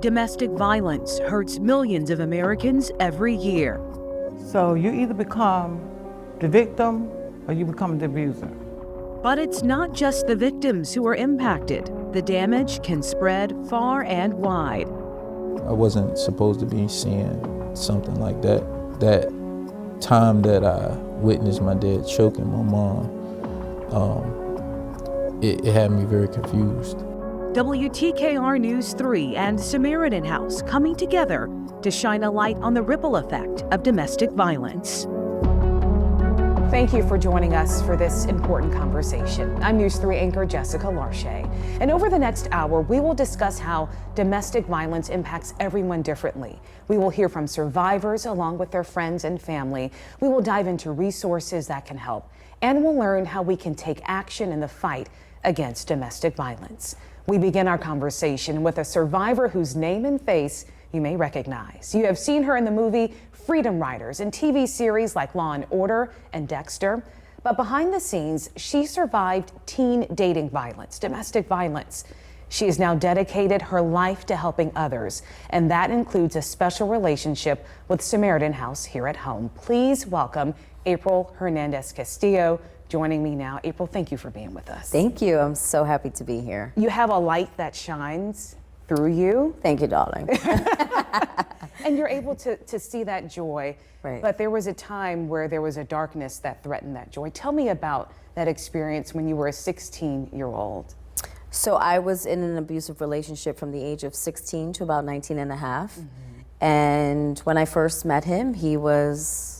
Domestic violence hurts millions of Americans every year. So you either become the victim or you become the abuser. But it's not just the victims who are impacted. The damage can spread far and wide. I wasn't supposed to be seeing something like that. That time that I witnessed my dad choking my mom, it had me very confused. WTKR News 3 and Samaritan House coming together to shine a light on the ripple effect of domestic violence. Thank you for joining us for this important conversation. I'm News 3 anchor Jessica Larche. And over the next hour, we will discuss how domestic violence impacts everyone differently. We will hear from survivors along with their friends and family. We will dive into resources that can help. And we'll learn how we can take action in the fight against domestic violence. We begin our conversation with a survivor whose name and face you may recognize. You have seen her in the movie Freedom Riders and TV series like Law and Order and Dexter. But behind the scenes, she survived teen dating violence, domestic violence. She has now dedicated her life to helping others, and that includes a special relationship with Samaritan House here at home. Please welcome April Hernandez Castillo joining me now. April, thank you for being with us. Thank you. I'm so happy to be here. You have a light that shines through you. Thank you, darling. And you're able to see that joy. Right. But there was a time where there was a darkness that threatened that joy. Tell me about that experience when you were a 16-year-old. So I was in an abusive relationship from the age of 16 to about 19 and a half. And when I first met him, he was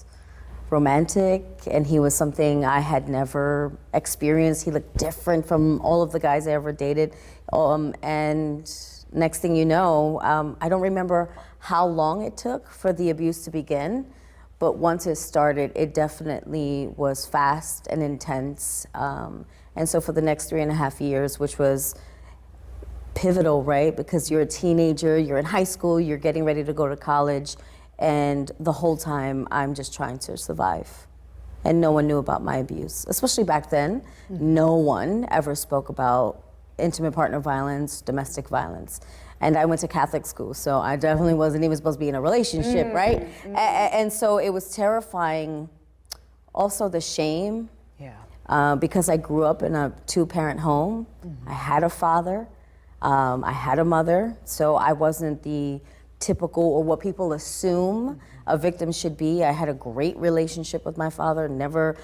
romantic, and he was something I had never experienced. He looked different from all of the guys I ever dated. And next thing you know, I don't remember how long it took for the abuse to begin, but once it started, it definitely was fast and intense. And so for the next 3.5 years, which was pivotal, right? Because you're a teenager, you're in high school, you're getting ready to go to college, and the whole time I'm just trying to survive. And no one knew about my abuse, especially back then. No one ever spoke about intimate partner violence, domestic violence. And I went to Catholic school, so I definitely wasn't even supposed to be in a relationship, right? And so it was terrifying. Also the shame, because I grew up in a 2-parent home. I had a father, I had a mother, so I wasn't the typical or what people assume a victim should be. I had a great relationship with my father, never,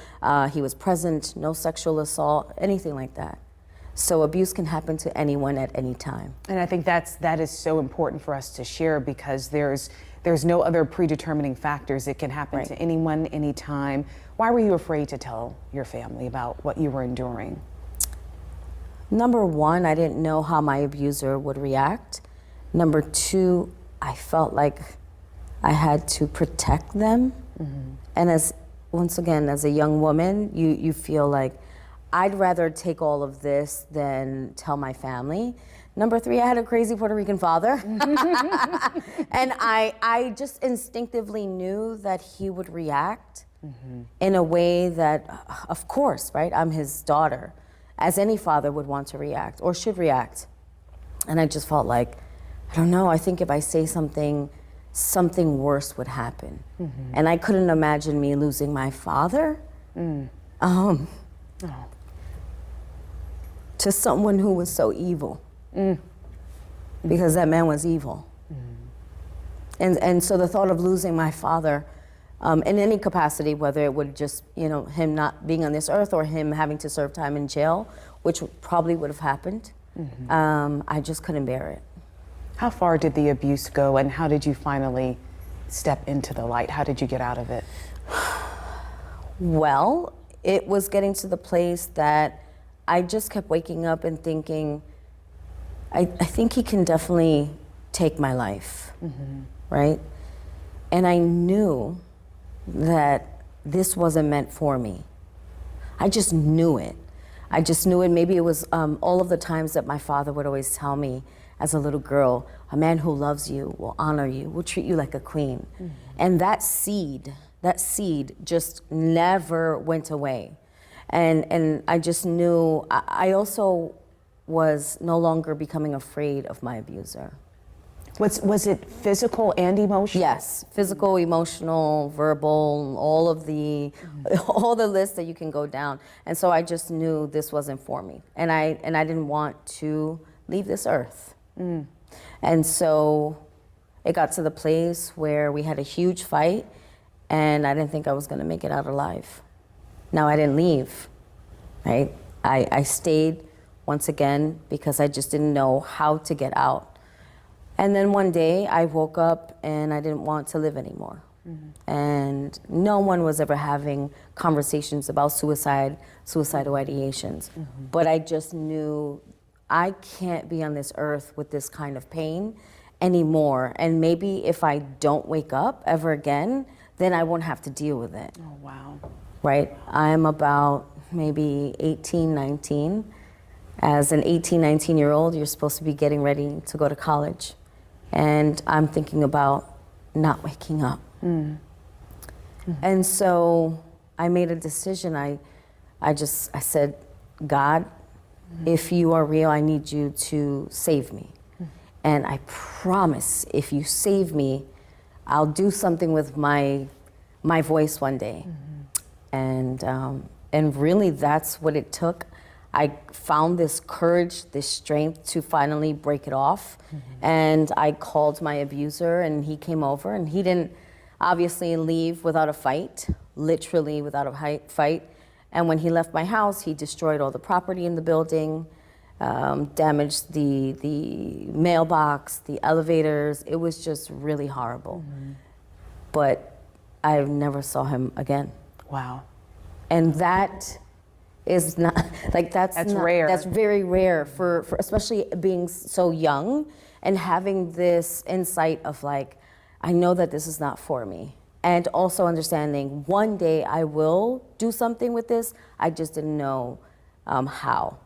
he was present, no sexual assault, anything like that. So abuse can happen to anyone at any time. And I think that is so important for us to share, because there's no other predetermining factors. It can happen to anyone, anytime. Why were you afraid to tell your family about what you were enduring? Number one, I didn't know how my abuser would react. Number two, I felt like I had to protect them. And once again, as a young woman, you feel like I'd rather take all of this than tell my family. Number three, I had a crazy Puerto Rican father. And I just instinctively knew that he would react in a way that, of course, right? I'm his daughter, as any father would want to react or should react. And I just felt like, I don't know, I think if I say something worse would happen. And I couldn't imagine me losing my father. To someone who was so evil, because that man was evil. And so the thought of losing my father in any capacity, whether it would just, him not being on this earth or him having to serve time in jail, which probably would have happened, I just couldn't bear it. How far did the abuse go, and how did you finally step into the light? How did you get out of it? Well, it was getting to the place that I just kept waking up and thinking, I think he can definitely take my life, right? And I knew that this wasn't meant for me. I just knew it. Maybe it was all of the times that my father would always tell me as a little girl, a man who loves you will honor you, will treat you like a queen. And that seed just never went away. And I just knew, I also was no longer becoming afraid of my abuser. Was it physical and emotional? Yes, physical, emotional, verbal, all the lists that you can go down. And so I just knew this wasn't for me, and I didn't want to leave this earth. And so it got to the place where we had a huge fight, and I didn't think I was going to make it out alive. Now, I didn't leave, right? I stayed once again because I just didn't know how to get out. And then one day I woke up and I didn't want to live anymore. And no one was ever having conversations about suicidal ideations. But I just knew I can't be on this earth with this kind of pain anymore. And maybe if I don't wake up ever again, then I won't have to deal with it. Oh, wow. Right? I'm about maybe 18, 19. As an 18, 19-year-old, you're supposed to be getting ready to go to college. And I'm thinking about not waking up. And so I made a decision. I said, God, if you are real, I need you to save me. And I promise, if you save me, I'll do something with my voice one day. And really, that's what it took. I found this courage, this strength to finally break it off. And I called my abuser, and he came over, and he didn't obviously leave without a fight, literally without a fight. And when he left my house, he destroyed all the property in the building, damaged the mailbox, the elevators. It was just really horrible. But I never saw him again. Wow. And that is not, like, that's rare. That's very rare for especially being so young and having this insight of, like, I know that this is not for me. And also understanding one day I will do something with this. I just didn't know how.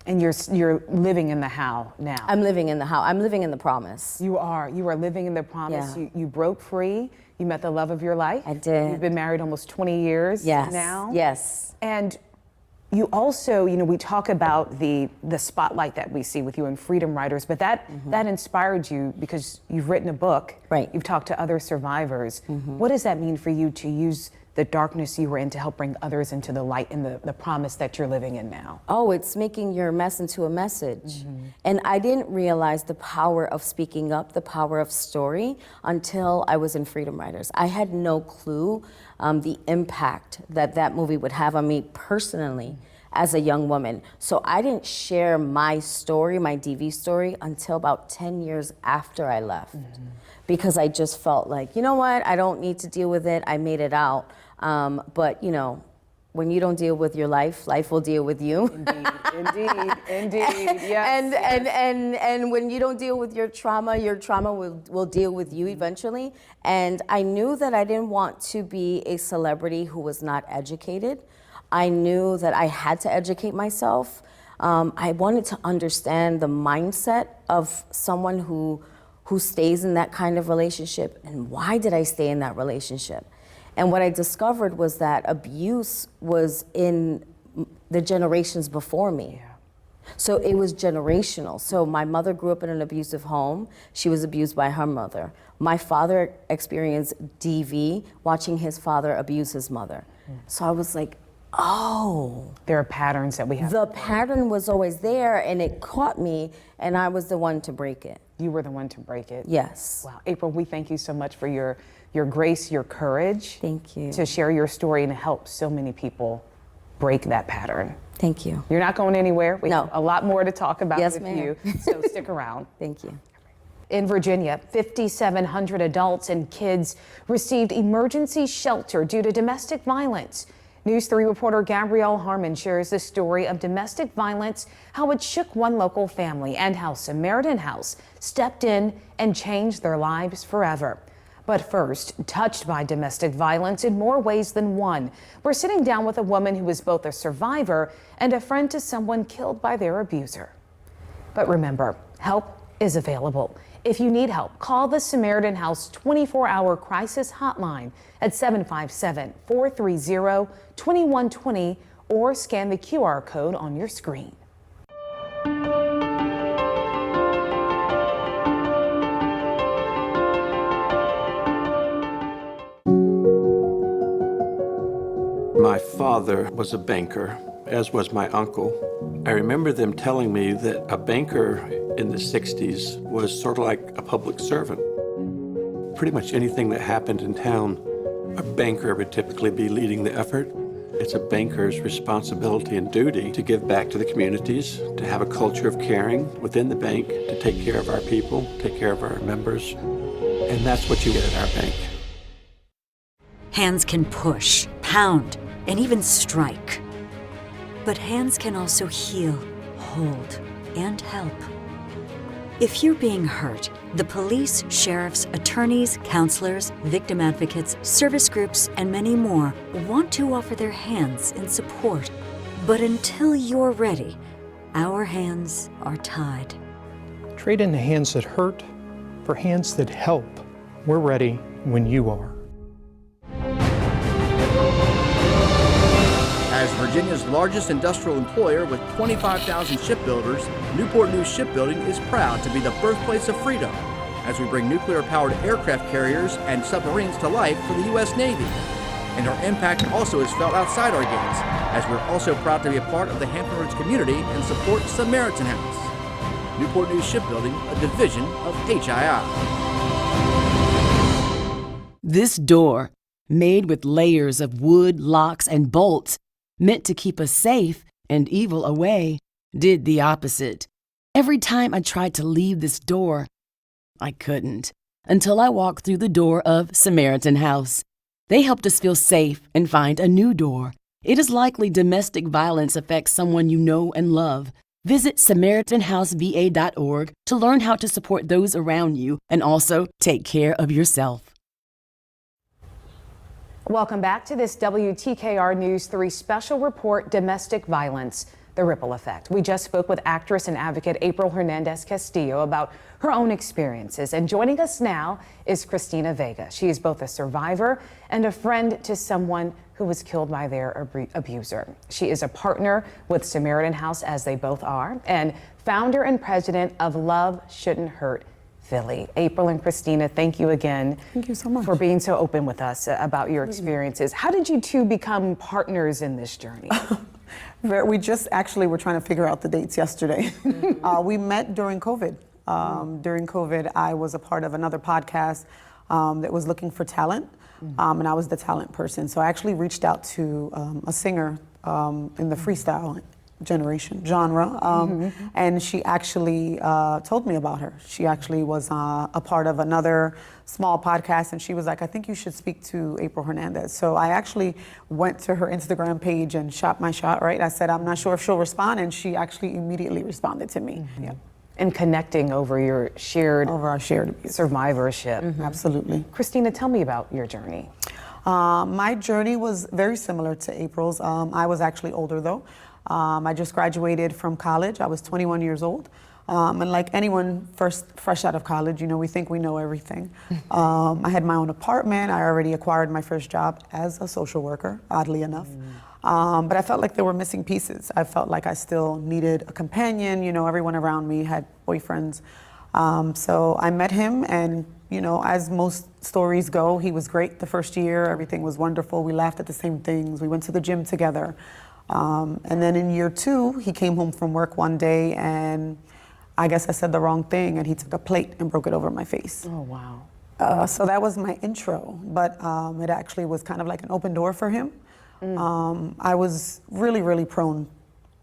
And you're living in the how now. I'm living in the how. I'm living in the promise. You are living in the promise. Yeah. You broke free. You met the love of your life. I did. You've been married almost 20 years now. Yes. And you also, we talk about the spotlight that we see with you in Freedom Writers, but that inspired you because you've written a book. Right. You've talked to other survivors. What does that mean for you to use the darkness you were in to help bring others into the light and the promise that you're living in now? Oh, it's making your mess into a message. And I didn't realize the power of speaking up, the power of story, until I was in Freedom Writers. I had no clue the impact that movie would have on me personally as a young woman. So I didn't share my story, my DV story, until about 10 years after I left. Because I just felt like, you know what, I don't need to deal with it. I made it out. But when you don't deal with your life, life will deal with you. Indeed, yes. And when you don't deal with your trauma will deal with you eventually. And I knew that I didn't want to be a celebrity who was not educated. I knew that I had to educate myself. I wanted to understand the mindset of someone who stays in that kind of relationship, and why did I stay in that relationship? And what I discovered was that abuse was in the generations before me. So it was generational. So my mother grew up in an abusive home. She was abused by her mother. My father experienced DV, watching his father abuse his mother. So I was like, oh. There are patterns that we have. The pattern was always there, and it caught me, and I was the one to break it. You were the one to break it. Yes. Wow. April, we thank you so much for your grace, your courage. Thank you. To share your story and help so many people break that pattern. Thank you. You're not going anywhere. We No. have a lot more to talk about Yes, with ma'am. you, so stick around. Thank you. In Virginia, 5,700 adults and kids received emergency shelter due to domestic violence. News 3 reporter Gabrielle Harmon shares the story of domestic violence, how it shook one local family, and how Samaritan House stepped in and changed their lives forever. But first, touched by domestic violence in more ways than one, we're sitting down with a woman who is both a survivor and a friend to someone killed by their abuser. But remember, help is available. If you need help, call the Samaritan House 24-hour crisis hotline at 757-430-2120 or scan the QR code on your screen. My father was a banker, as was my uncle. I remember them telling me that a banker in the 60s was sort of like a public servant. Pretty much anything that happened in town, a banker would typically be leading the effort. It's a banker's responsibility and duty to give back to the communities, to have a culture of caring within the bank, to take care of our people, take care of our members, and that's what you get at our bank. Hands can push, pound, and even strike. But hands can also heal, hold, and help. If you're being hurt, the police, sheriffs, attorneys, counselors, victim advocates, service groups, and many more want to offer their hands in support. But until you're ready, our hands are tied. Trade in the hands that hurt for hands that help. We're ready when you are. As Virginia's largest industrial employer with 25,000 shipbuilders, Newport News Shipbuilding is proud to be the birthplace of freedom as we bring nuclear-powered aircraft carriers and submarines to life for the U.S. Navy. And our impact also is felt outside our gates, as we're also proud to be a part of the Hampton Roads community and support Samaritan House. Newport News Shipbuilding, a division of HII. This door, made with layers of wood, locks, and bolts, meant to keep us safe and evil away, did the opposite. Every time I tried to leave this door, I couldn't, until I walked through the door of Samaritan House. They helped us feel safe and find a new door. It is likely domestic violence affects someone you know and love. Visit SamaritanHouseVA.org to learn how to support those around you and also take care of yourself. Welcome back to this WTKR News 3 special report, Domestic Violence, the Ripple Effect. We just spoke with actress and advocate April Hernandez Castillo about her own experiences. And joining us now is Christina Vega. She is both a survivor and a friend to someone who was killed by their abuser. She is a partner with Samaritan House, as they both are, and founder and president of Love Shouldn't Hurt Philly. April and Christina, thank you again. Thank you so much for being so open with us about your experiences. How did you two become partners in this journey? We just actually were trying to figure out the dates yesterday. We met during COVID. During COVID, I was a part of another podcast that was looking for talent, and I was the talent person. So I actually reached out to a singer in the freestyle genre, and she actually told me about her. She actually was a part of another small podcast, and she was like, I think you should speak to April Hernandez. So I actually went to her Instagram page and shot my shot, right? I said, I'm not sure if she'll respond, and she actually immediately responded to me. Yeah. And connecting over our shared survivorship. Absolutely. Christina, tell me about your journey. My journey was very similar to April's. I was actually older though. I just graduated from college. I was 21 years old. And like anyone fresh out of college, you know, we think we know everything. I had my own apartment. I already acquired my first job as a social worker, oddly enough. But I felt like there were missing pieces. I felt like I still needed a companion. You know, everyone around me had boyfriends. So I met him, and, you know, as most stories go, he was great the first year. Everything was wonderful. We laughed at the same things. We went to the gym together. And then in year 2, he came home from work one day, and I guess I said the wrong thing, and he took a plate and broke it over my face. Oh, wow. So that was my intro, but it actually was kind of like an open door for him. I was really, really prone,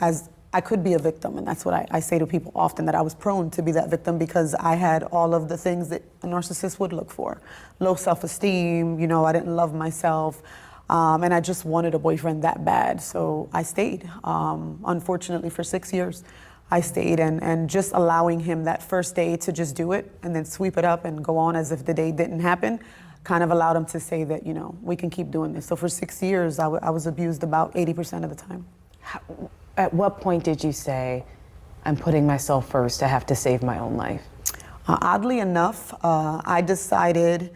as I could be a victim, and that's what I say to people often, that I was prone to be that victim because I had all of the things that a narcissist would look for. Low self-esteem, you know, I didn't love myself. And I just wanted a boyfriend that bad, so I stayed. Unfortunately, for 6 years, I stayed, and just allowing him that first day to just do it and then sweep it up and go on as if the day didn't happen kind of allowed him to say that, you know, we can keep doing this. So for 6 years, I was abused about 80% of the time. At what point did you say, I'm putting myself first, I have to save my own life? Oddly enough, I decided,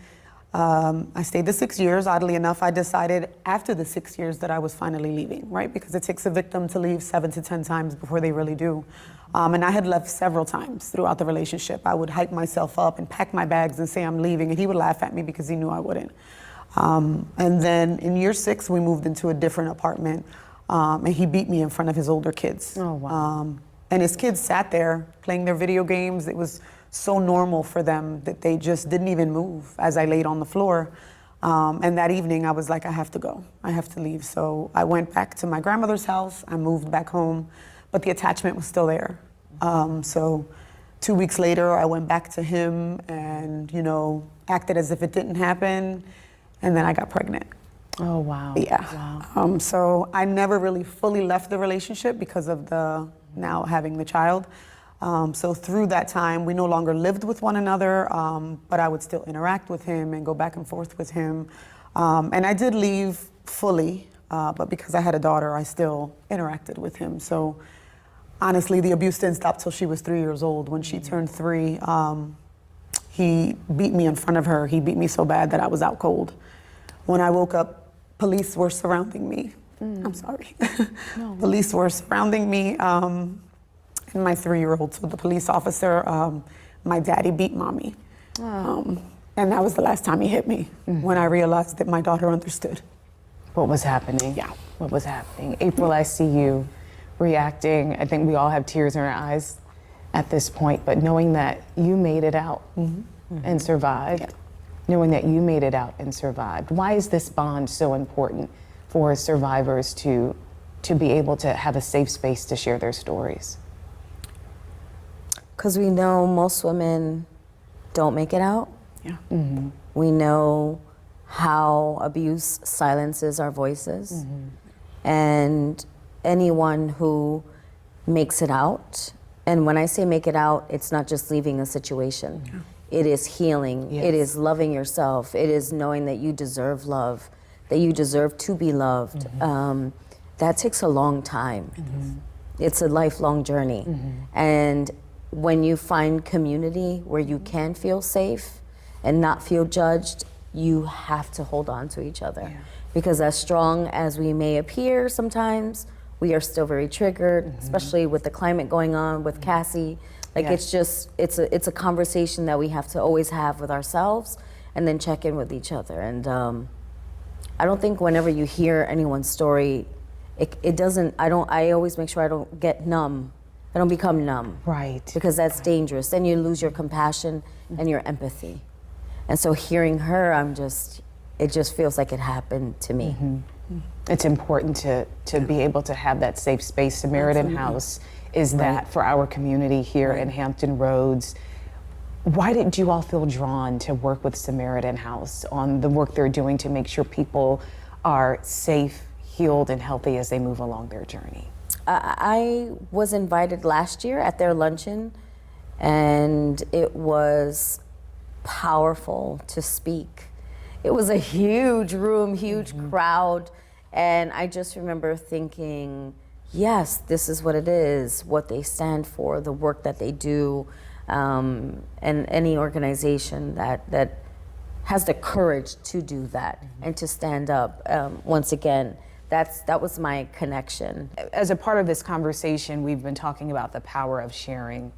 I stayed the 6 years. Oddly enough, I decided after the 6 years that I was finally leaving, right? Because it takes a victim to leave 7 to 10 times before they really do. And I had left several times throughout the relationship. I would hype myself up and pack my bags and say I'm leaving, and he would laugh at me because he knew I wouldn't. And then in year 6, we moved into a different apartment, and he beat me in front of his older kids. Oh, wow. And his kids sat there playing their video games. It was so normal for them that they just didn't even move as I laid on the floor. And that evening I was like, I have to go, I have to leave. So I went back to my grandmother's house, I moved back home, but the attachment was still there. So 2 weeks later, I went back to him and, you know, acted as if it didn't happen. And then I got pregnant. Oh, wow. Yeah. Wow. So I never really fully left the relationship because of the now having the child. So through that time, we no longer lived with one another, but I would still interact with him and go back and forth with him. And I did leave fully, but because I had a daughter, I still interacted with him. So honestly, the abuse didn't stop till she was 3 years old. When she turned 3, he beat me in front of her. He beat me so bad that I was out cold. When I woke up, police were surrounding me. I'm sorry. No. Police were surrounding me and my 3-year-old. So the police officer, my daddy beat mommy. And that was the last time he hit me, when I realized that my daughter understood. What was happening? Yeah. What was happening? April, I see you reacting. I think we all have tears in our eyes at this point, but knowing that you made it out and survived, knowing that you made it out and survived. Why is this bond so important for survivors to be able to have a safe space to share their stories? Because we know most women don't make it out. Yeah. We know how abuse silences our voices. And anyone who makes it out, and when I say make it out, it's not just leaving a situation. It is healing. Yes. It is loving yourself. It is knowing that you deserve love, that you deserve to be loved. That takes a long time. It's a lifelong journey. And when you find community where you can feel safe and not feel judged, you have to hold on to each other. Because as strong as we may appear sometimes, we are still very triggered, especially with the climate going on with Cassie. Like it's just, it's a conversation that we have to always have with ourselves and then check in with each other. And I don't think whenever you hear anyone's story, it doesn't, I always make sure I don't get numb. I don't become numb. Right. Because that's dangerous. Then you lose your compassion and your empathy. And so hearing her, it just feels like it happened to me. It's important to be able to have that safe space. Samaritan House is that for our community here in Hampton Roads. Why did you all feel drawn to work with Samaritan House on the work they're doing to make sure people are safe, healed, and healthy as they move along their journey? I was invited last year at their luncheon, and it was powerful to speak. It was a huge room, huge crowd, and I just remember thinking, yes, this is what it is, what they stand for, the work that they do, and any organization that has the courage to do that and to stand up. Once again, that was my connection. As a part of this conversation, we've been talking about the power of sharing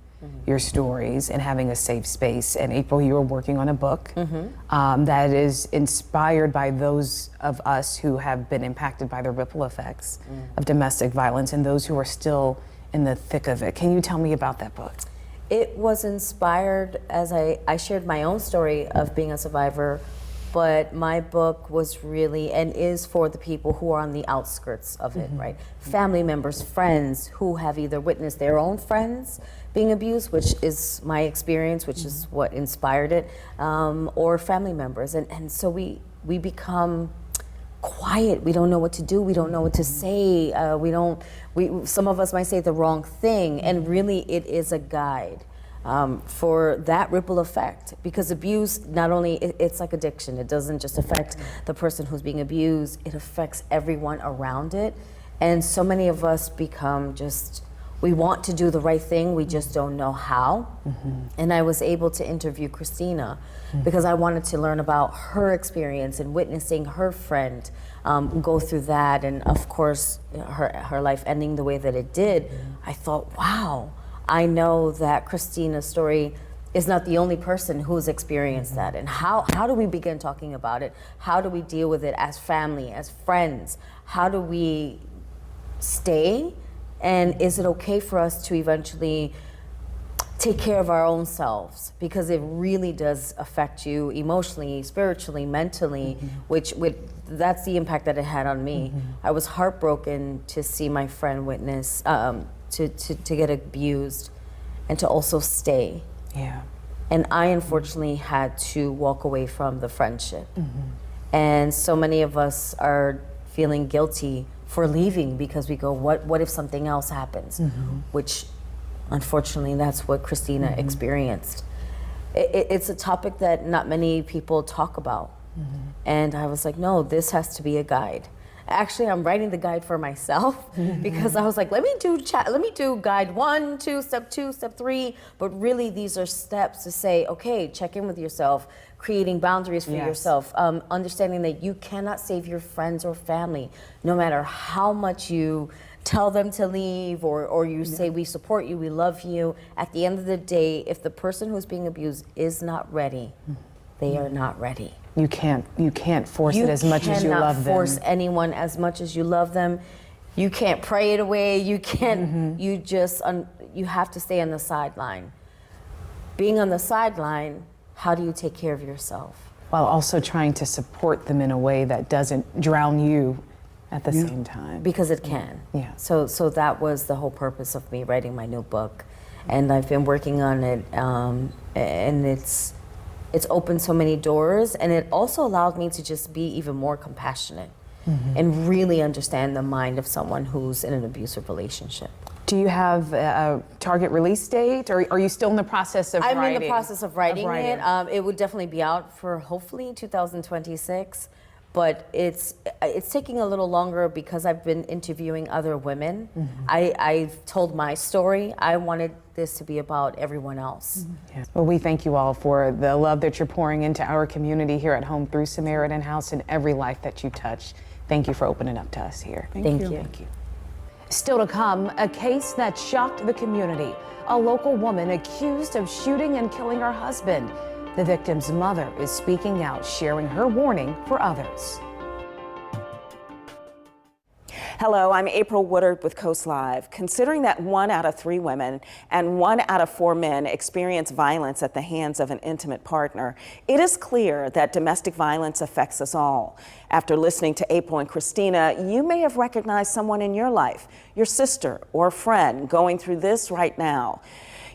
your stories and having a safe space. And April, you are working on a book that is inspired by those of us who have been impacted by the ripple effects of domestic violence and those who are still in the thick of it. Can you tell me about that book? It was inspired as I shared my own story of being a survivor, but my book was really and is for the people who are on the outskirts of it, right? Family members, friends who have either witnessed their own friends being abused, which is my experience, which is what inspired it, or family members. And so we become quiet. We don't know what to do. We don't know what to say. Some of us might say the wrong thing, and really it is a guide for that ripple effect, because abuse, not only, it's like addiction. It doesn't just affect the person who's being abused, it affects everyone around it. And so many of us become just, we want to do the right thing, we just don't know how. And I was able to interview Christina because I wanted to learn about her experience and witnessing her friend go through that, and of course her life ending the way that it did. I thought, wow, I know that Christina's story is not the only person who's experienced that. And how do we begin talking about it? How do we deal with it as family, as friends? How do we stay? And is it okay for us to eventually take care of our own selves? Because it really does affect you emotionally, spiritually, mentally, which that's the impact that it had on me. I was heartbroken to see my friend witness, to get abused and to also stay. Yeah. And I unfortunately had to walk away from the friendship. And so many of us are feeling guilty for leaving because we go, what if something else happens? Which unfortunately, that's what Christina experienced. It's a topic that not many people talk about. And I was like, no, this has to be a guide. Actually, I'm writing the guide for myself because I was like, let me do guide 1, 2, step 3. But really, these are steps to say, okay, check in with yourself, creating boundaries for yourself, understanding that you cannot save your friends or family, no matter how much you tell them to leave or you say we support you, we love you. At the end of the day, if the person who's being abused is not ready, they are not ready. You can't force it as much as you love them. You cannot force anyone as much as you love them. You can't pray it away. You can't. You just you have to stay on the sideline. Being on the sideline, how do you take care of yourself? While also trying to support them in a way that doesn't drown you at the same time. Because it can. Yeah. So that was the whole purpose of me writing my new book, and I've been working on it, and it's opened so many doors, and it also allowed me to just be even more compassionate and really understand the mind of someone who's in an abusive relationship. Do you have a target release date, or are you still in the process of writing? I'm in the process of writing it. It would definitely be out for hopefully 2026. But it's taking a little longer because I've been interviewing other women. I've told my story. I wanted this to be about everyone else. Yeah. Well, we thank you all for the love that you're pouring into our community here at home through Samaritan House and every life that you touch. Thank you for opening up to us here. Thank you. Thank you. Still to come, a case that shocked the community. A local woman accused of shooting and killing her husband. The victim's mother is speaking out, sharing her warning for others. Hello, I'm April Woodard with Coast Live. Considering that 1 out of 3 women and 1 out of 4 men experience violence at the hands of an intimate partner, it is clear that domestic violence affects us all. After listening to April and Christina, you may have recognized someone in your life, your sister or friend, going through this right now.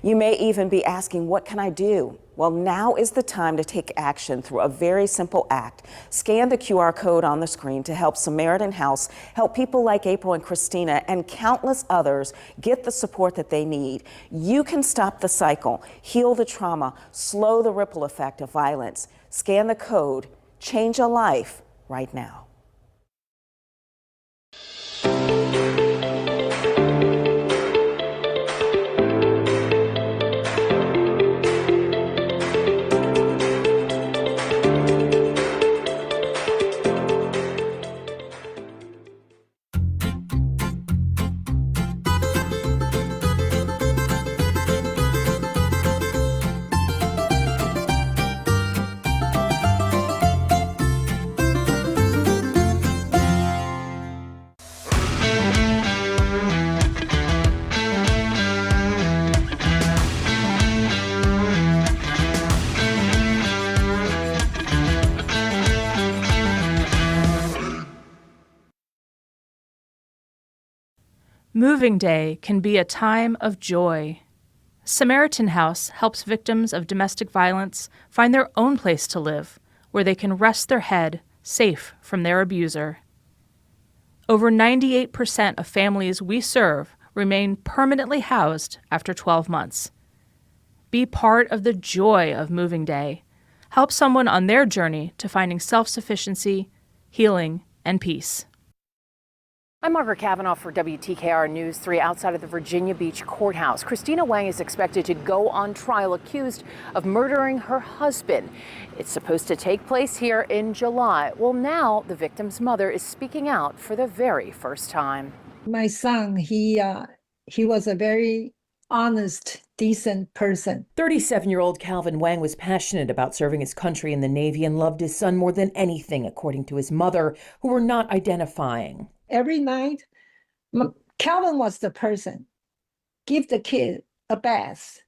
You may even be asking, what can I do? Well, now is the time to take action through a very simple act. Scan the QR code on the screen to help Samaritan House help people like April and Christina and countless others get the support that they need. You can stop the cycle, heal the trauma, slow the ripple effect of violence. Scan the code, change a life right now. Moving Day can be a time of joy. Samaritan House helps victims of domestic violence find their own place to live, where they can rest their head, safe from their abuser. Over 98% of families we serve remain permanently housed after 12 months. Be part of the joy of Moving Day. Help someone on their journey to finding self-sufficiency, healing, and peace. I'm Margaret Kavanaugh for WTKR News 3 outside of the Virginia Beach courthouse. Christina Wang is expected to go on trial accused of murdering her husband. It's supposed to take place here in July. Well, now the victim's mother is speaking out for the very first time. My son, he was a very honest, decent person. 37-year-old Calvin Wang was passionate about serving his country in the Navy and loved his son more than anything, according to his mother, who were not identifying. Every night, Calvin was the person. Give the kid a bath.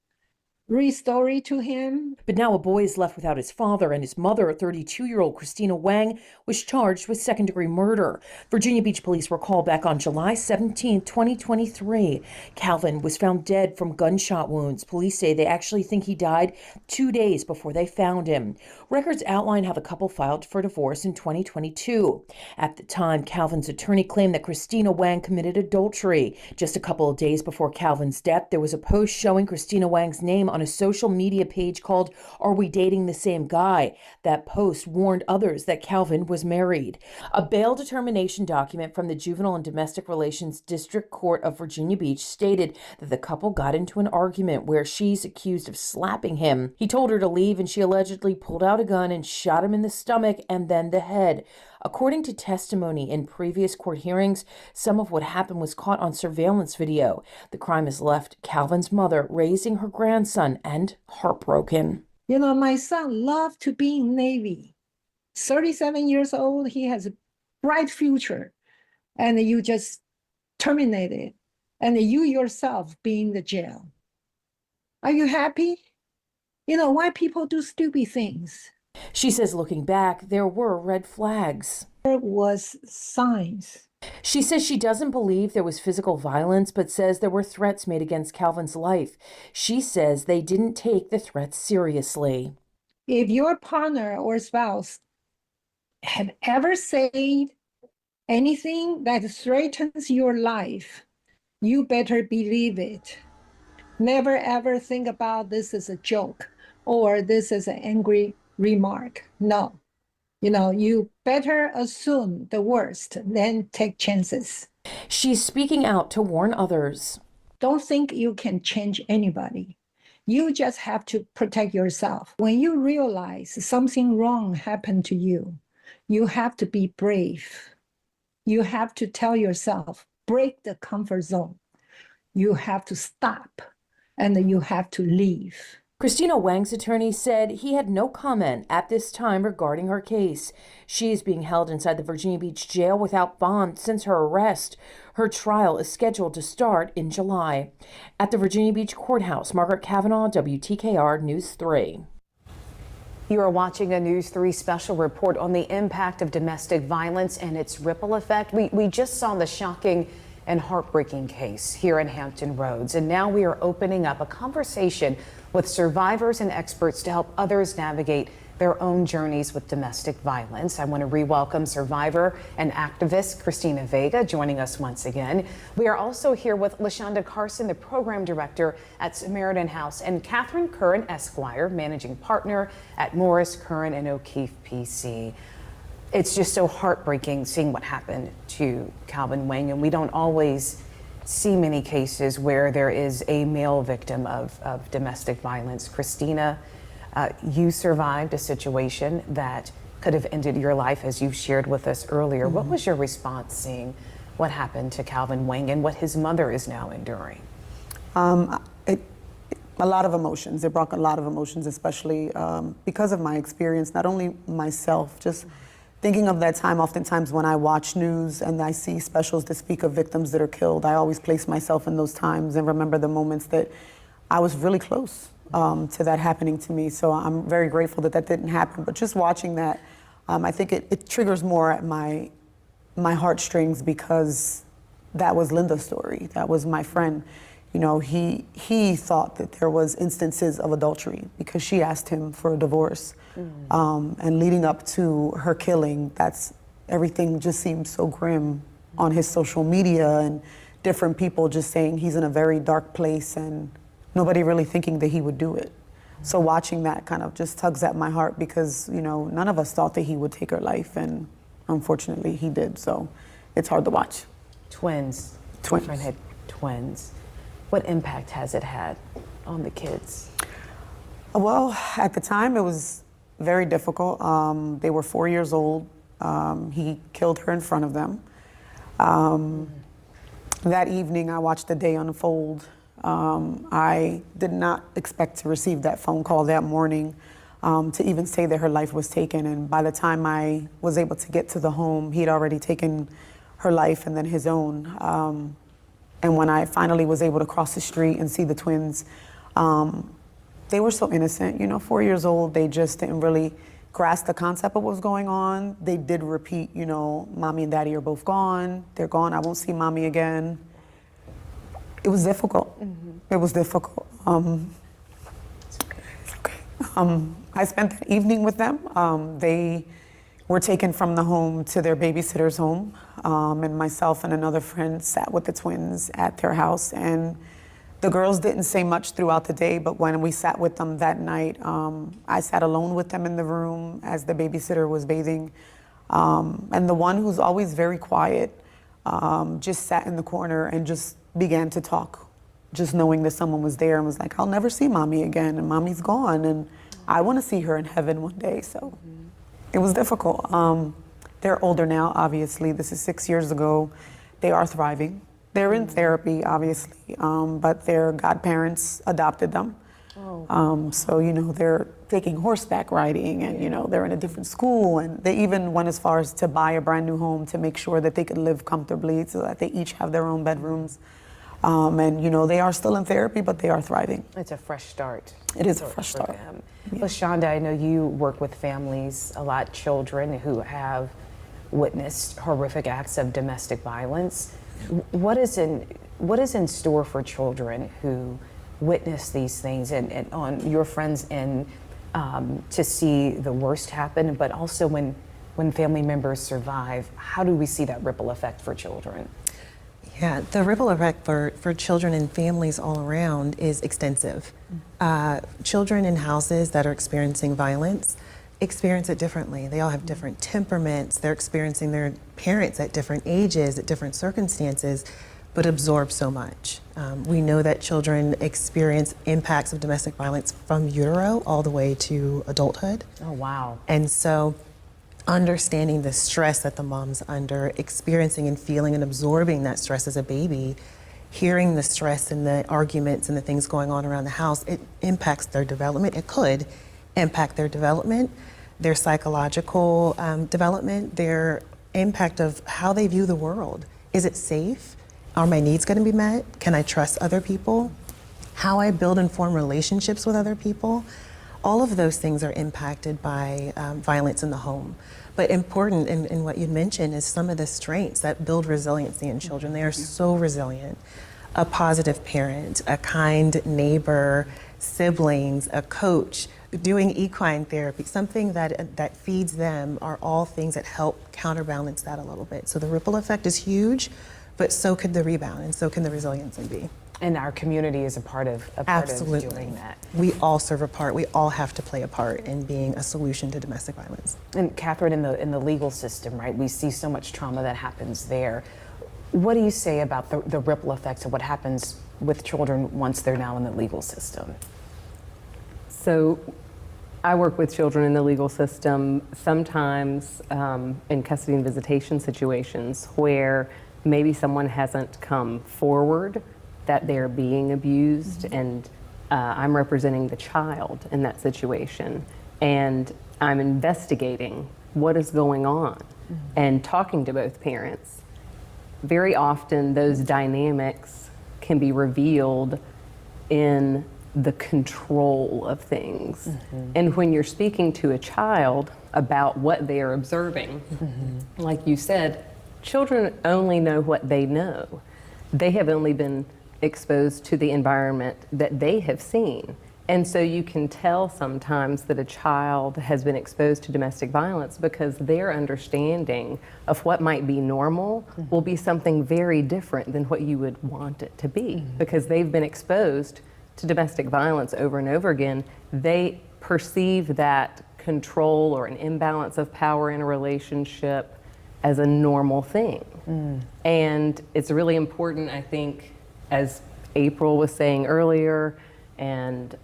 Read story to him. But now a boy is left without his father, and his mother, 32-year-old Christina Wang, was charged with second-degree murder. Virginia Beach police were called back on July 17, 2023. Calvin was found dead from gunshot wounds. Police say they actually think he died 2 days before they found him. Records outline how the couple filed for divorce in 2022. At the time, Calvin's attorney claimed that Christina Wang committed adultery. Just a couple of days before Calvin's death, there was a post showing Christina Wang's name on a social media page called "Are We Dating the Same Guy?" That post warned others that Calvin was married. A bail determination document from the Juvenile and Domestic Relations District Court of Virginia Beach stated that the couple got into an argument where she's accused of slapping him. He told her to leave, and she allegedly pulled out a gun and shot him in the stomach and then the head. According to testimony in previous court hearings, some of what happened was caught on surveillance video. The crime has left Calvin's mother raising her grandson and heartbroken. You know, my son loved to be in Navy. 37 years old, he has a bright future, and you just terminate it, and you yourself be in the jail. Are you happy? You know, why people do stupid things? She says looking back, there were red flags. There was signs. She says she doesn't believe there was physical violence, but says there were threats made against Calvin's life. She says they didn't take the threats seriously. If your partner or spouse have ever said anything that threatens your life, you better believe it. Never ever think about this as a joke or this is an angry remark. No. You know, you better assume the worst than take chances. She's speaking out to warn others. Don't think you can change anybody. You just have to protect yourself. When you realize something wrong happened to you, you have to be brave. You have to tell yourself, break the comfort zone. You have to stop and you have to leave. Christina Wang's attorney said he had no comment at this time regarding her case. She is being held inside the Virginia Beach jail without bond since her arrest. Her trial is scheduled to start in July. At the Virginia Beach Courthouse, Margaret Kavanaugh, WTKR News 3. You are watching a News 3 special report on the impact of domestic violence and its ripple effect. We just saw the shocking and heartbreaking case here in Hampton Roads, and now we are opening up a conversation with survivors and experts to help others navigate their own journeys with domestic violence. I want to re-welcome survivor and activist Christina Vega joining us once again. We are also here with LaShonda Carson, the program director at Samaritan House, and Catherine Curran Esquire, managing partner at Morris, Curran and O'Keefe PC. It's just so heartbreaking seeing what happened to Calvin Wang, and we don't always see many cases where there is a male victim of domestic violence. Christina, you survived a situation that could have ended your life, as you shared with us earlier. What was your response seeing what happened to Calvin Wang and what his mother is now enduring? A lot of emotions. It brought a lot of emotions, especially because of my experience, not only myself, just thinking of that time. Oftentimes when I watch news and I see specials that speak of victims that are killed, I always place myself in those times and remember the moments that I was really close to that happening to me. So I'm very grateful that that didn't happen. But just watching that, I think it triggers more at my heartstrings, because that was Linda's story. That was my friend. You know, he thought that there was instances of adultery because she asked him for a divorce. And leading up to her killing, everything just seemed so grim on his social media, and different people just saying he's in a very dark place and nobody really thinking that he would do it. So watching that kind of just tugs at my heart, because, you know, none of us thought that he would take her life, and unfortunately he did. So it's hard to watch. Twins. My friend had twins. What impact has it had on the kids? Well, at the time it was very difficult. They were 4 years old. He killed her in front of them. That evening I watched the day unfold. I did not expect to receive that phone call that morning to even say that her life was taken. And by the time I was able to get to the home, he'd already taken her life and then his own. And when I finally was able to cross the street and see the twins, they were so innocent, 4 years old. They just didn't really grasp the concept of what was going on. They did repeat, mommy and daddy are both gone. They're gone. I won't see mommy again. It was difficult. It was difficult. I spent that evening with them. They were taken from the home to their babysitter's home, and myself and another friend sat with the twins at their house. And the girls didn't say much throughout the day, but when we sat with them that night, I sat alone with them in the room as the babysitter was bathing. And the one who's always very quiet just sat in the corner and just began to talk, just knowing that someone was there, and was like, I'll never see mommy again, and mommy's gone, and I want to see her in heaven one day. So it was difficult. They're older now, obviously. This is 6 years ago. They are thriving. They're in therapy, obviously, but their godparents adopted them. So, they're taking horseback riding, and, they're in a different school, and they even went as far as to buy a brand new home to make sure that they could live comfortably, so that they each have their own bedrooms. And, they are still in therapy, but they are thriving. It's a fresh start. It is a fresh start. LaShonda, I know you work with families a lot, children who have witnessed horrific acts of domestic violence. What is in store for children who witness these things, and on your friends' end, to see the worst happen, but also when family members survive? How do we see that ripple effect for children? Yeah, the ripple effect for children and families all around is extensive. Children in houses that are experiencing violence experience it differently. They all have different temperaments. They're experiencing their parents at different ages, at different circumstances, but absorb so much. We know that children experience impacts of domestic violence from utero all the way to adulthood. Oh, wow. And so understanding the stress that the mom's under, experiencing and feeling and absorbing that stress as a baby, hearing the stress and the arguments and the things going on around the house, it impacts their development. It could impact their development, their psychological development, their impact of how they view the world. Is it safe? Are my needs going to be met? Can I trust other people? How I build and form relationships with other people? All of those things are impacted by violence in the home. But important in what you mentioned is some of the strengths that build resiliency in children. They are so resilient. A positive parent, a kind neighbor, siblings, a coach, doing equine therapy, something that feeds them, are all things that help counterbalance that a little bit. So the ripple effect is huge, but so could the rebound, and so can the resiliency be. And our community is a part of doing that. We all serve a part. We all have to play a part in being a solution to domestic violence. And Catherine, in the legal system, right, we see so much trauma that happens there. What do you say about the ripple effects of what happens with children once they're now in the legal system? So I work with children in the legal system, sometimes in custody and visitation situations where maybe someone hasn't come forward that they're being abused, and I'm representing the child in that situation, and I'm investigating what is going on and talking to both parents. Very often those dynamics can be revealed in the control of things. And when you're speaking to a child about what they are observing, like you said, children only know what they know. They have only been exposed to the environment that they have seen. And so you can tell sometimes that a child has been exposed to domestic violence because their understanding of what might be normal will be something very different than what you would want it to be. Because they've been exposed to domestic violence over and over again, they perceive that control or an imbalance of power in a relationship as a normal thing. And it's really important, I think, as April was saying earlier, and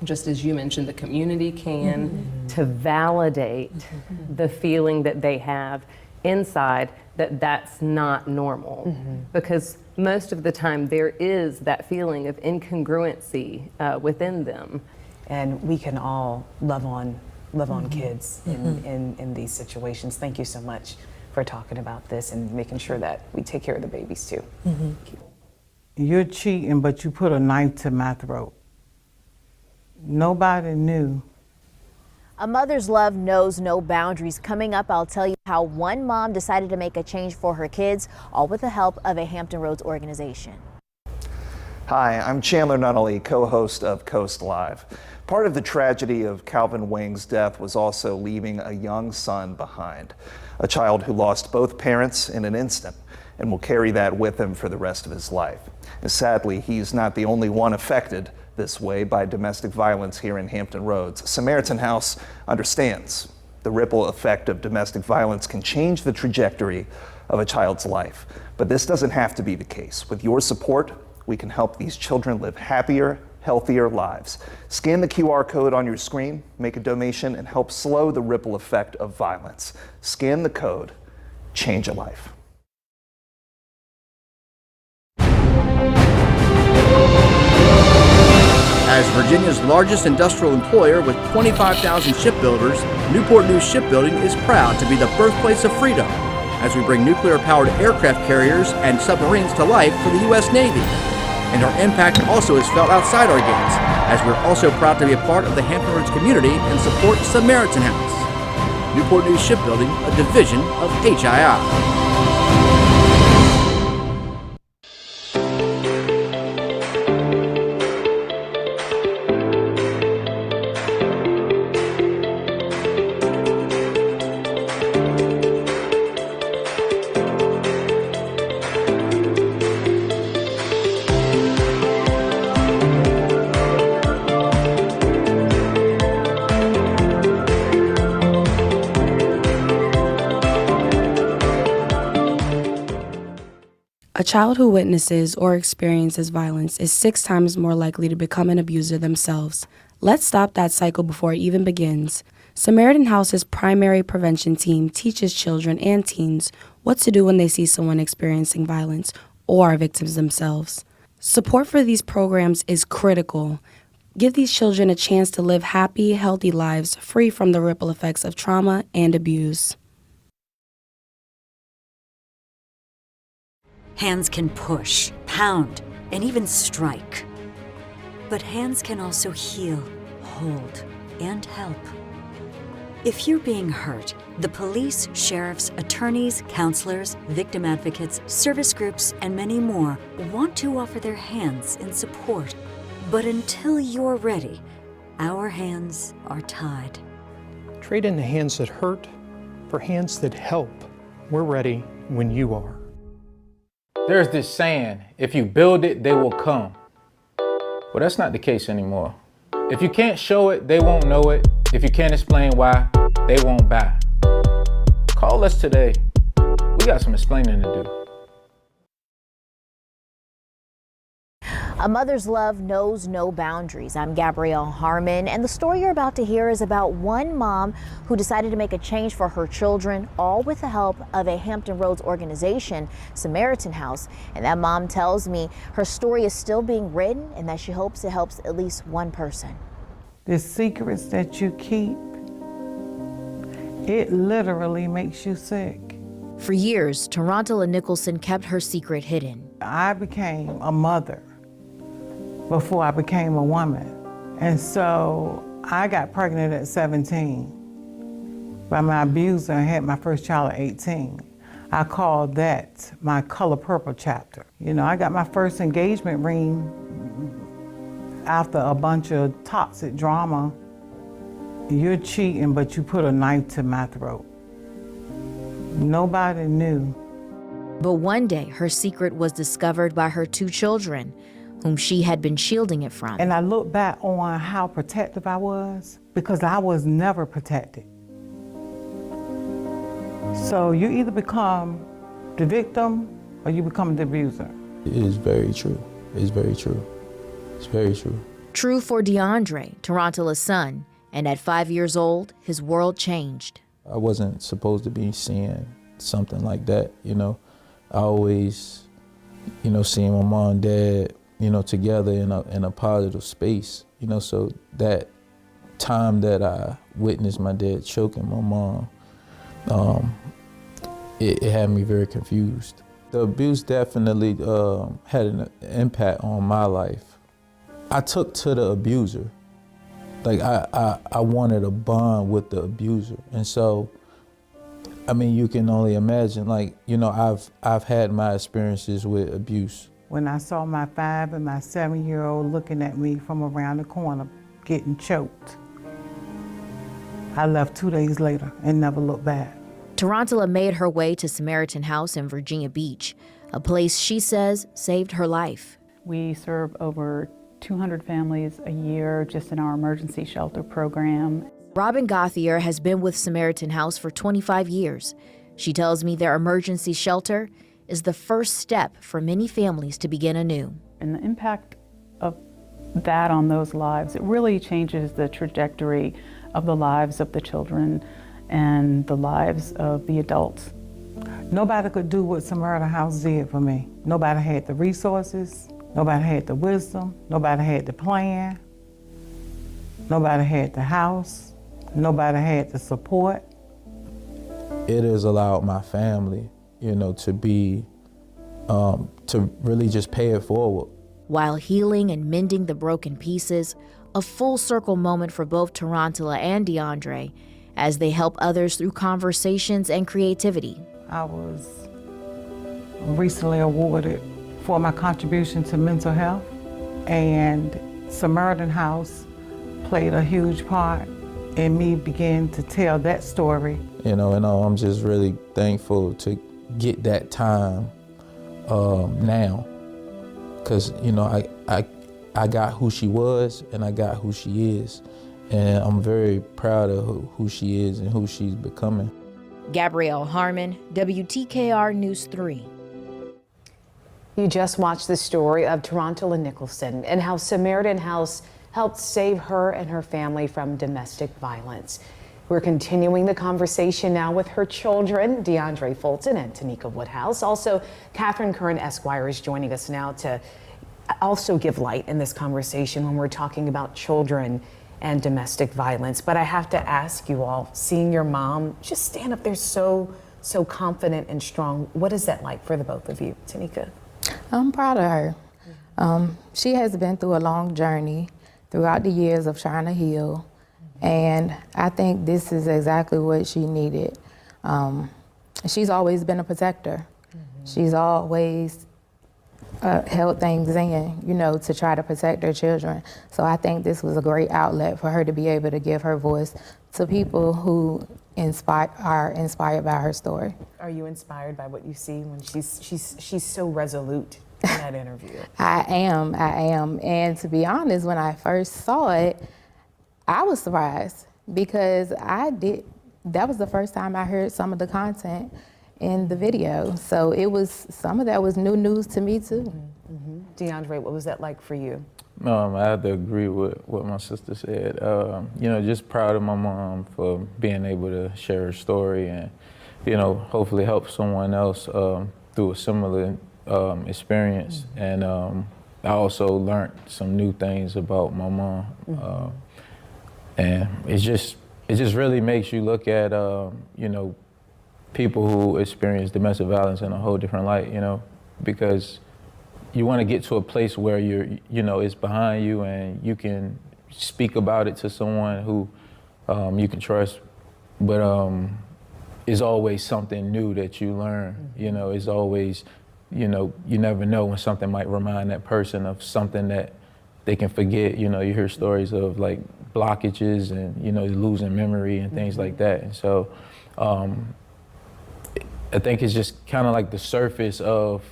just as you mentioned, the community can, to validate the feeling that they have. inside that that's not normal. Because most of the time there is that feeling of incongruency within them. And we can all love on kids in these situations. Thank you so much for talking about this and making sure that we take care of the babies too. You're cheating, but you put a knife to my throat. Nobody knew. A mother's love knows no boundaries. Coming up, I'll tell you how one mom decided to make a change for her kids, all with the help of a Hampton Roads organization. Hi, I'm Chandler Nunnally, co-host of Coast Live. Part of the tragedy of Calvin Wang's death was also leaving a young son behind, a child who lost both parents in an instant and will carry that with him for the rest of his life. And sadly, he's not the only one affected this way by domestic violence here in Hampton Roads. Samaritan House understands the ripple effect of domestic violence can change the trajectory of a child's life. But this doesn't have to be the case. With your support, we can help these children live happier, healthier lives. Scan the QR code on your screen, make a donation, and help slow the ripple effect of violence. Scan the code, change a life. As Virginia's largest industrial employer with 25,000 shipbuilders, Newport News Shipbuilding is proud to be the birthplace of freedom as we bring nuclear-powered aircraft carriers and submarines to life for the U.S. Navy. And our impact also is felt outside our gates, as we're also proud to be a part of the Hampton Roads community and support Samaritan House. Newport News Shipbuilding, a division of HII. A child who witnesses or experiences violence is 6 times more likely to become an abuser themselves. Let's stop that cycle before it even begins. Samaritan House's primary prevention team teaches children and teens what to do when they see someone experiencing violence or are victims themselves. Support for these programs is critical. Give these children a chance to live happy, healthy lives free from the ripple effects of trauma and abuse. Hands can push, pound, and even strike. But hands can also heal, hold, and help. If you're being hurt, the police, sheriffs, attorneys, counselors, victim advocates, service groups, and many more want to offer their hands in support. But until you're ready, our hands are tied. Trade in the hands that hurt for hands that help. We're ready when you are. There's this saying, if you build it, they will come. Well, that's not the case anymore. If you can't show it, they won't know it. If you can't explain why, they won't buy. Call us today. We got some explaining to do. A mother's love knows no boundaries. I'm Gabrielle Harmon, and the story you're about to hear is about one mom who decided to make a change for her children, all with the help of a Hampton Roads organization, Samaritan House. And that mom tells me her story is still being written and that she hopes it helps at least one person. The secrets that you keep, it literally makes you sick. For years, Tarantula Nicholson kept her secret hidden. I became a mother before I became a woman. And so I got pregnant at 17 by my abuser and had my first child at 18. I called that my Color Purple chapter. You know, I got my first engagement ring after a bunch of toxic drama. You're cheating, but you put a knife to my throat. Nobody knew. But one day, her secret was discovered by her 2 children, whom she had been shielding it from. And I look back on how protective I was because I was never protected. So you either become the victim or you become the abuser. It is very true. It's very true. It's very true. True for DeAndre, Tarantula's son, and at 5 years old, his world changed. I wasn't supposed to be seeing something like that, you know. I always, you know, seeing my mom and dad, you know, together in a positive space, you know, so that time that I witnessed my dad choking my mom, it had me very confused. The abuse definitely had an impact on my life. I took to the abuser. Like I wanted a bond with the abuser. And so, I mean, you can only imagine, like, you know, I've had my experiences with abuse. When I saw my 5 and my 7-year-old looking at me from around the corner getting choked, I left 2 days later and never looked back. Tarantula made her way to Samaritan House in Virginia Beach, a place she says saved her life. We serve over 200 families a year just in our emergency shelter program. Robin Gauthier has been with Samaritan House for 25 years. She tells me their emergency shelter is the first step for many families to begin anew. And the impact of that on those lives, it really changes the trajectory of the lives of the children and the lives of the adults. Nobody could do what Samaritan House did for me. Nobody had the resources, nobody had the wisdom, nobody had the plan, nobody had the house, nobody had the support. It has allowed my family, you know, to be, to really just pay it forward. While healing and mending the broken pieces, a full circle moment for both Tarantula and DeAndre as they help others through conversations and creativity. I was recently awarded for my contribution to mental health, and Samaritan House played a huge part in me beginning to tell that story. You know, and I'm just really thankful to get that time now, because, you know, I got who she was and I got who she is. And I'm very proud of who she is and who she's becoming. Gabrielle Harmon, WTKR News 3. You just watched the story of Tarantula Nicholson and how Samaritan House helped save her and her family from domestic violence. We're continuing the conversation now with her children, DeAndre Fulton and Tanika Woodhouse. Also, Catherine Curran Esquire is joining us now to also give light in this conversation when we're talking about children and domestic violence. But I have to ask you all, seeing your mom just stand up there so confident and strong, what is that like for the both of you? Tanika? I'm proud of her. She has been through a long journey throughout the years of trying to heal, and I think this is exactly what she needed. She's always been a protector. She's always held things in, you know, to try to protect her children. So I think this was a great outlet for her to be able to give her voice to people who are inspired by her story. Are you inspired by what you see when she's so resolute in that interview? I am. And to be honest, when I first saw it, I was surprised because that was the first time I heard some of the content in the video. So some of that was new news to me too. DeAndre, what was that like for you? I have to agree with what my sister said. You know, just proud of my mom for being able to share her story and, you know, hopefully help someone else through a similar experience. And I also learned some new things about my mom. And it just really makes you look at, you know, people who experience domestic violence in a whole different light, you know, because you want to get to a place where you know, it's behind you and you can speak about it to someone who you can trust, but it's always something new that you learn. You know, it's always, you know, you never know when something might remind that person of something that they can forget. You know, you hear stories of like blockages and, you know, losing memory and things like that. And so I think it's just kind of like the surface of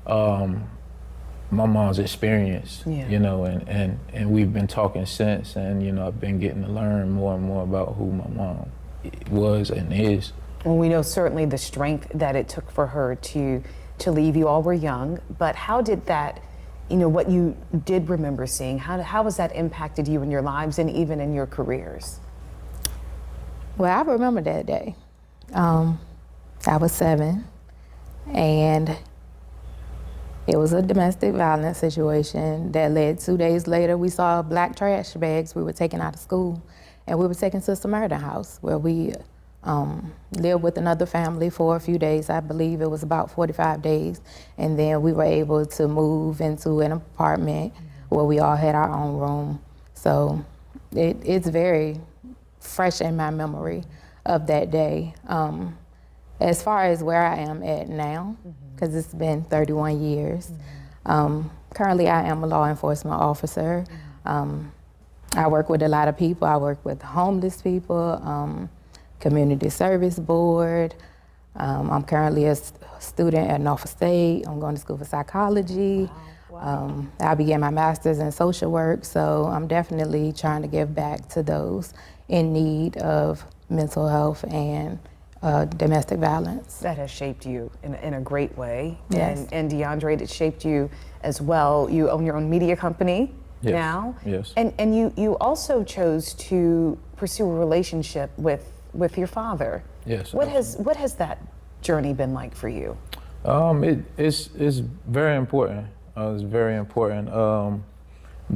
my mom's experience, you know, and we've been talking since, and, you know, I've been getting to learn more and more about who my mom was and is. Well, we know certainly the strength that it took for her to leave. You all were young, but how did that, you know, what you did remember seeing, how has that impacted you in your lives and even in your careers? Well, I remember that day. I was 7, and it was a domestic violence situation that led 2 days later, we saw black trash bags we were taking out of school, and we were taken to Samaritan House, where we lived with another family for a few days. I believe it was about 45 days. And then we were able to move into an apartment where we all had our own room. So it's very fresh in my memory of that day. As far as where I am at now, because it's been 31 years, currently I am a law enforcement officer. I work with a lot of people. I work with homeless people, community service board. I'm currently a student at Norfolk State. I'm going to school for psychology. Wow. I began my master's in social work, so I'm definitely trying to give back to those in need of mental health and domestic violence. That has shaped you in a great way. Yes. And DeAndre, it shaped you as well. You own your own media company now. Yes. And you also chose to pursue a relationship with your father. Yes. What has that journey been like for you? It's very important. It's very important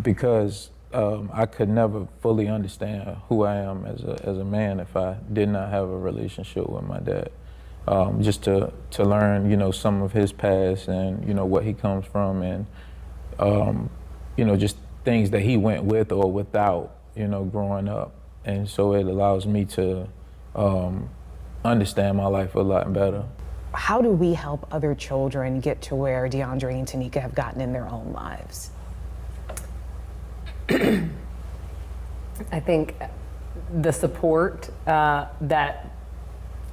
because I could never fully understand who I am as a man if I did not have a relationship with my dad. Just to learn, some of his past and what he comes from, and just things that he went with or without, growing up. And so it allows me to understand my life a lot better. How do we help other children get to where DeAndre and Tanika have gotten in their own lives? I think the support that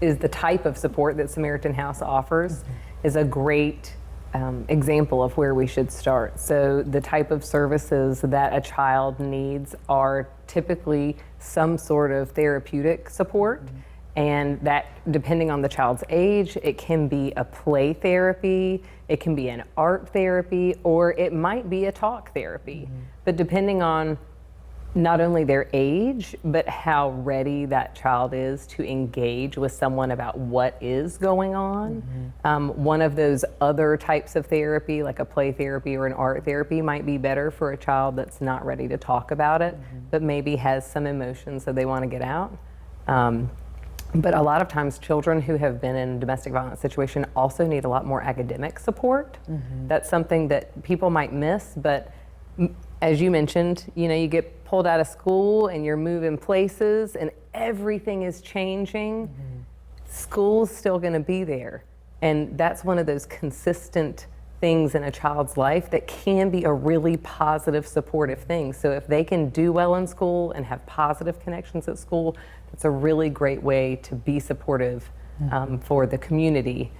is the type of support that Samaritan House offers is a great example of where we should start. So the type of services that a child needs are typically some sort of therapeutic support. And that, depending on the child's age, it can be a play therapy, it can be an art therapy, or it might be a talk therapy. But depending on not only their age, but how ready that child is to engage with someone about what is going on. One of those other types of therapy, like a play therapy or an art therapy, might be better for a child that's not ready to talk about it, but maybe has some emotions that they want to get out. But a lot of times children who have been in a domestic violence situation also need a lot more academic support. That's something that people might miss, but as you mentioned, you get pulled out of school and you're moving places and everything is changing. School's still gonna be there. And that's one of those consistent things in a child's life that can be a really positive, supportive thing. So if they can do well in school and have positive connections at school, it's a really great way to be supportive for the community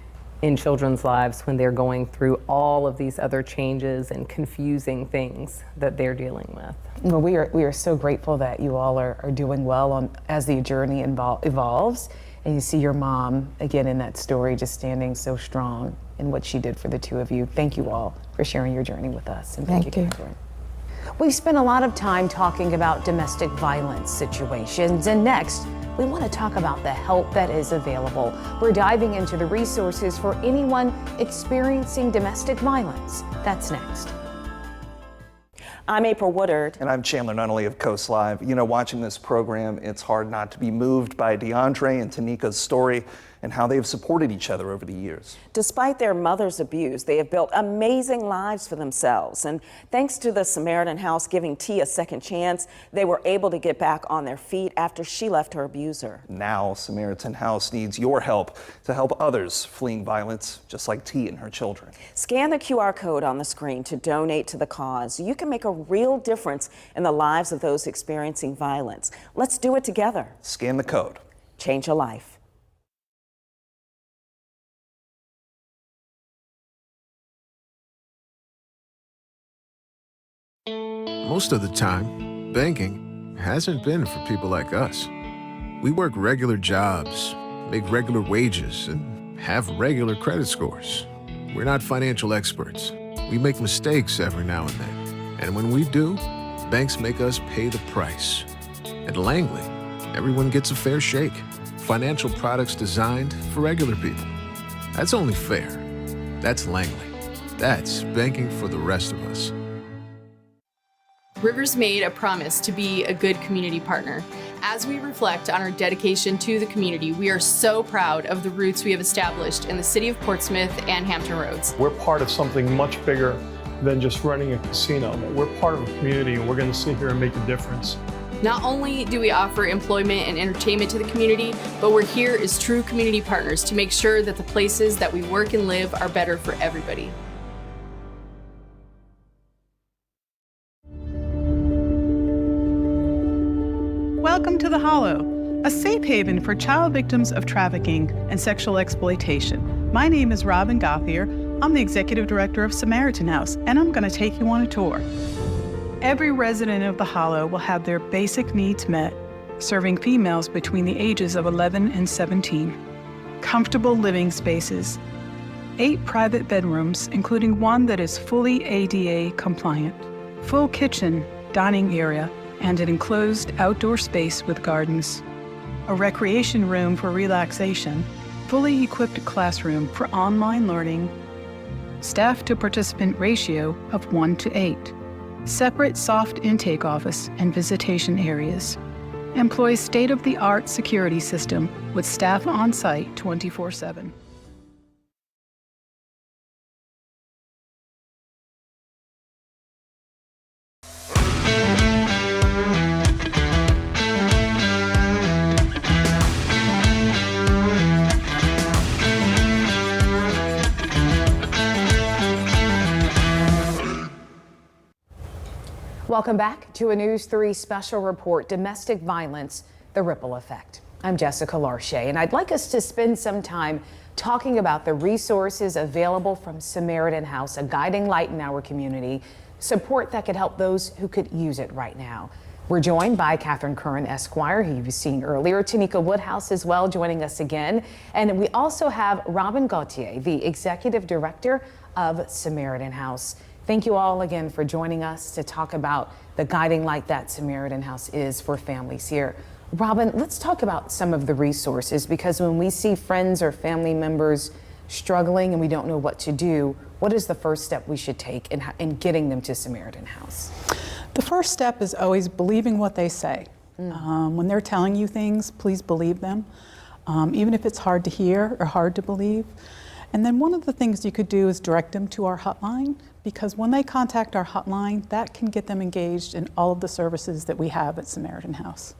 in children's lives when they're going through all of these other changes and confusing things that they're dealing with. Well, we are so grateful that you all are doing well as the journey evolves, and you see your mom again in that story just standing so strong in what she did for the two of you. Thank you all for sharing your journey with us. And thank you, Catherine. We've spent a lot of time talking about domestic violence situations, and next, we want to talk about the help that is available. We're diving into the resources for anyone experiencing domestic violence. That's next. I'm April Woodard. And I'm Chandler Nunnally of Coast Live. Watching this program, it's hard not to be moved by DeAndre and Tanika's story and how they've supported each other over the years. Despite their mother's abuse, they have built amazing lives for themselves. And thanks to the Samaritan House giving T a second chance, they were able to get back on their feet after she left her abuser. Now, Samaritan House needs your help to help others fleeing violence, just like T and her children. Scan the QR code on the screen to donate to the cause. You can make a real difference in the lives of those experiencing violence. Let's do it together. Scan the code. Change a life. Most of the time, banking hasn't been for people like us. We work regular jobs, make regular wages, and have regular credit scores. We're not financial experts. We make mistakes every now and then. And when we do, banks make us pay the price. At Langley, everyone gets a fair shake. Financial products designed for regular people. That's only fair. That's Langley. That's banking for the rest of us. Rivers made a promise to be a good community partner. As we reflect on our dedication to the community, we are so proud of the roots we have established in the city of Portsmouth and Hampton Roads. We're part of something much bigger than just running a casino. We're part of a community, and we're going to sit here and make a difference. Not only do we offer employment and entertainment to the community, but we're here as true community partners to make sure that the places that we work and live are better for everybody. Welcome to The Hollow, a safe haven for child victims of trafficking and sexual exploitation. My name is Robin Gothier. I'm the Executive Director of Samaritan House, and I'm going to take you on a tour. Every resident of The Hollow will have their basic needs met, serving females between the ages of 11 and 17. Comfortable living spaces, 8 private bedrooms, including one that is fully ADA compliant, full kitchen, dining area, and an enclosed outdoor space with gardens, a recreation room for relaxation, fully equipped classroom for online learning, staff to participant ratio of 1:8, separate soft intake office and visitation areas, employs state-of-the-art security system with staff on site 24/7. Welcome back to a News 3 special report, Domestic Violence, the Ripple Effect. I'm Jessica Larche, and I'd like us to spend some time talking about the resources available from Samaritan House, a guiding light in our community, support that could help those who could use it right now. We're joined by Catherine Curran, Esquire, who you've seen earlier, Tanika Woodhouse as well, joining us again. And we also have Robin Gauthier, the Executive Director of Samaritan House. Thank you all again for joining us to talk about the guiding light that Samaritan House is for families here. Robin, let's talk about some of the resources, because when we see friends or family members struggling and we don't know what to do, what is the first step we should take in getting them to Samaritan House? The first step is always believing what they say. When they're telling you things, please believe them, even if it's hard to hear or hard to believe. And then one of the things you could do is direct them to our hotline, because when they contact our hotline, that can get them engaged in all of the services that we have at Samaritan House.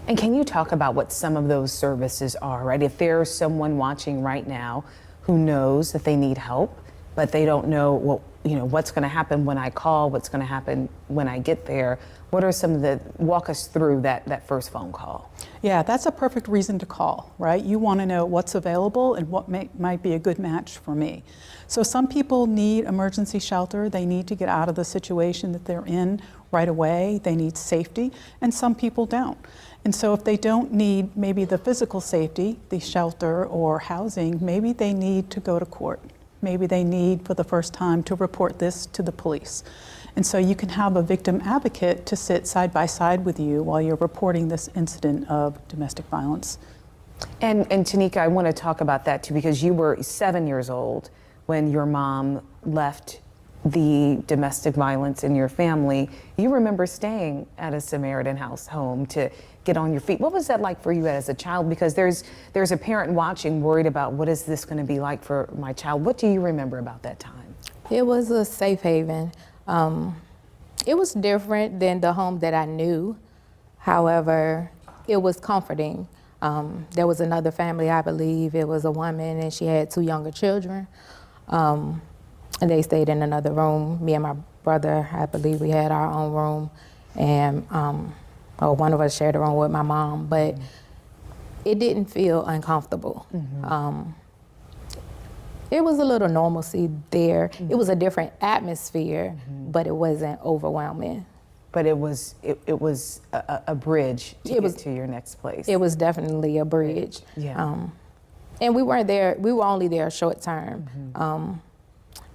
And can you talk about what some of those services are, right? If there's someone watching right now who knows that they need help, but they don't know what's going to happen when I call, what's going to happen when I get there, what are some of the, walk us through that first phone call? Yeah, that's a perfect reason to call, right? You want to know what's available and what might be a good match for me. So some people need emergency shelter. They need to get out of the situation that they're in right away. They need safety, and some people don't. And so if they don't need maybe the physical safety, the shelter or housing, maybe they need to go to court. Maybe they need, for the first time, to report this to the police. And so you can have a victim advocate to sit side by side with you while you're reporting this incident of domestic violence. And Tanika, I want to talk about that too, because you were 7 years old when your mom left the domestic violence in your family. You remember staying at a Samaritan House home to get on your feet. What was that like for you as a child? Because there's a parent watching worried about what is this going to be like for my child. What do you remember about that time? It was a safe haven. It was different than the home that I knew. However, it was comforting. There was another family, I believe. It was a woman and she had 2 younger children. And they stayed in another room. Me and my brother, I believe we had our own room. And one of us shared a room with my mom, but it didn't feel uncomfortable. It was a little normalcy there. It was a different atmosphere, but it wasn't overwhelming. But it was a bridge to get to your next place. It was definitely a bridge. Yeah. And we weren't there, we were only there short term.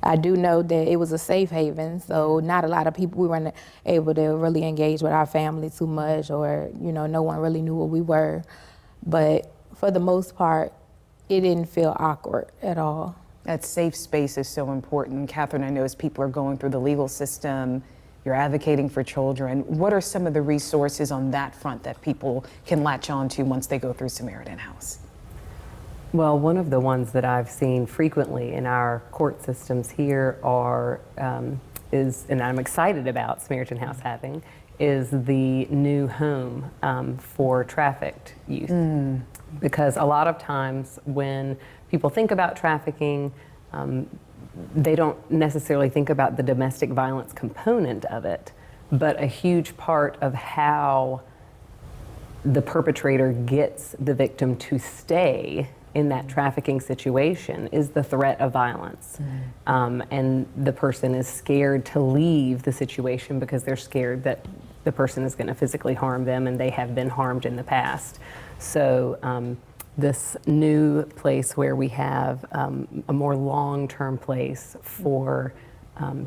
I do know that it was a safe haven, so not a lot of people, we weren't able to really engage with our family too much, or, you know, no one really knew what we were. But for the most part, it didn't feel awkward at all. That safe space is so important. Catherine, I know as people are going through the legal system, you're advocating for children. What are some of the resources on that front that people can latch on to once they go through Samaritan House? Well, one of the ones that I've seen frequently in our court systems here and I'm excited about Samaritan House having, is the new home for trafficked youth. Because a lot of times when people think about trafficking, they don't necessarily think about the domestic violence component of it, but a huge part of how the perpetrator gets the victim to stay in that trafficking situation is the threat of violence. And the person is scared to leave the situation because they're scared that the person is going to physically harm them, and they have been harmed in the past. So this new place where we have a more long-term place for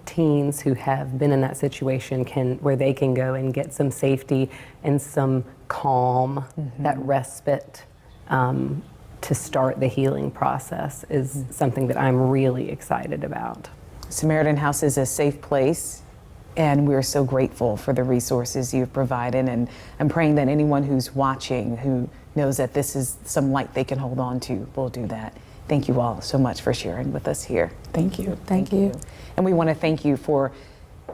teens who have been in that situation, where they can go and get some safety and some calm, that respite, to start the healing process is something that I'm really excited about. Samaritan House is a safe place, and we're so grateful for the resources you've provided, and I'm praying that anyone who's watching who knows that this is some light they can hold on to will do that. Thank you all so much for sharing with us here. Thank you. Thank you. And we want to thank you for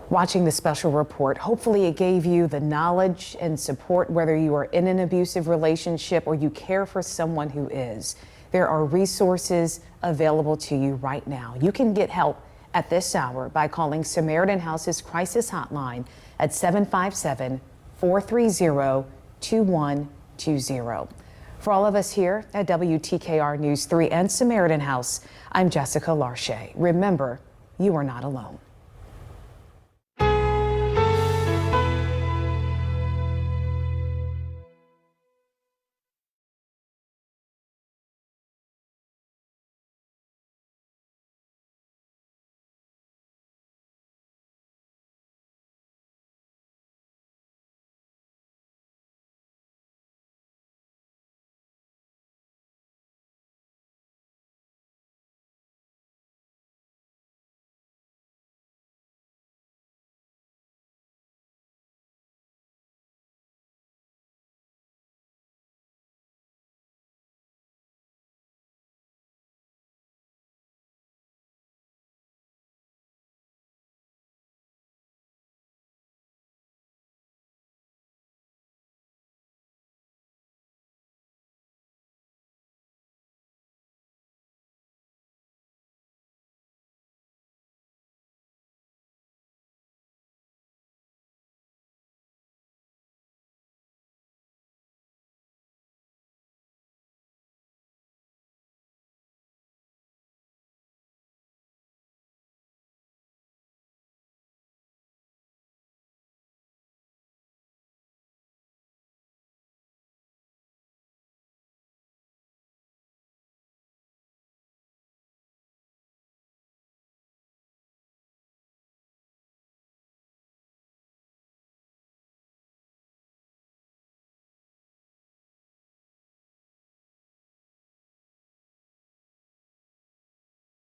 watching the special report. Hopefully it gave you the knowledge and support, whether you are in an abusive relationship or you care for someone who is. There are resources available to you right now. You can get help at this hour by calling Samaritan House's crisis hotline at 757-430-2120. For all of us here at WTKR News 3 and Samaritan House, I'm Jessica Larche. Remember, you are not alone.